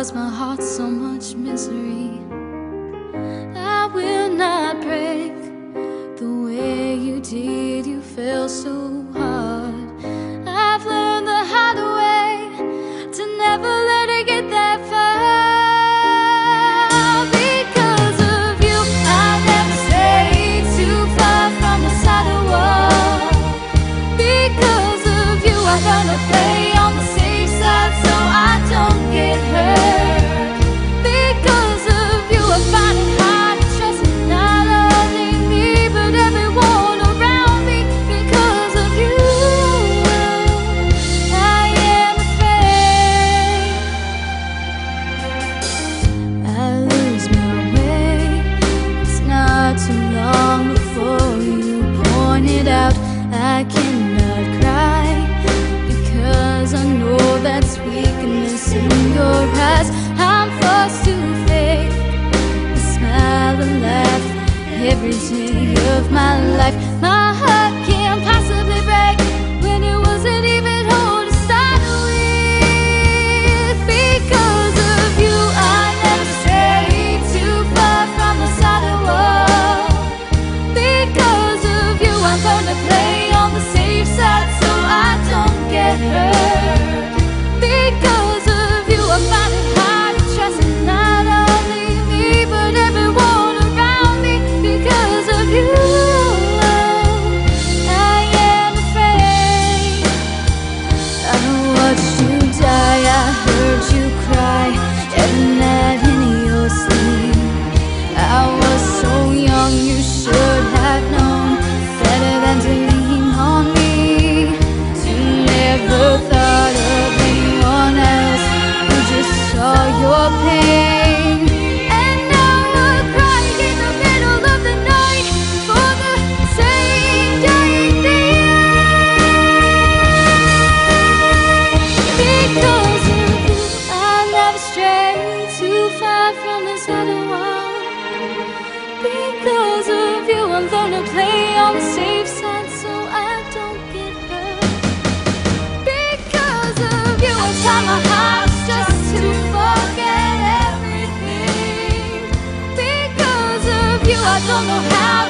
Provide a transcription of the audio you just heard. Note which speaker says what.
Speaker 1: caused my heart so much misery. I will not break the way you did. You fell so hard. I've learned the hard way to never let it get that far. Because of you, I never strayed too far from the side of the wall. Because of you, I'm gonna play on the safe side so I don't get hurt. Because of you, I find it hard to trust not only me but everyone around me. Because of you, I am afraid I lose my way. It's not too long before you pointed out I cannot cry, because I know that's weakness in your eyes. I'm forced to fake the smile and laugh every day of my life. My heart can't possibly break when it wasn't even whole to start with. Because of you, I never strayed too far from the side of the wall. Because of you, I'm gonna play on the safe side so I don't get hurt. Because of you, I find it hard to trust not only me but everyone around me. Because of you, I am afraid. I watched you die, I heard you cry every night in your sleep. I was so young, you should have known better than to lean on me. You never thought of anyone else who just saw your pain. And now we're crying in the middle of the night for the same dying day. Because of you, I never strayed too far from this other world. Because of you, I'm gonna play on the safe side so I don't get hurt. Because of you, I try my hardest just to forget everything. Because of you, I don't know how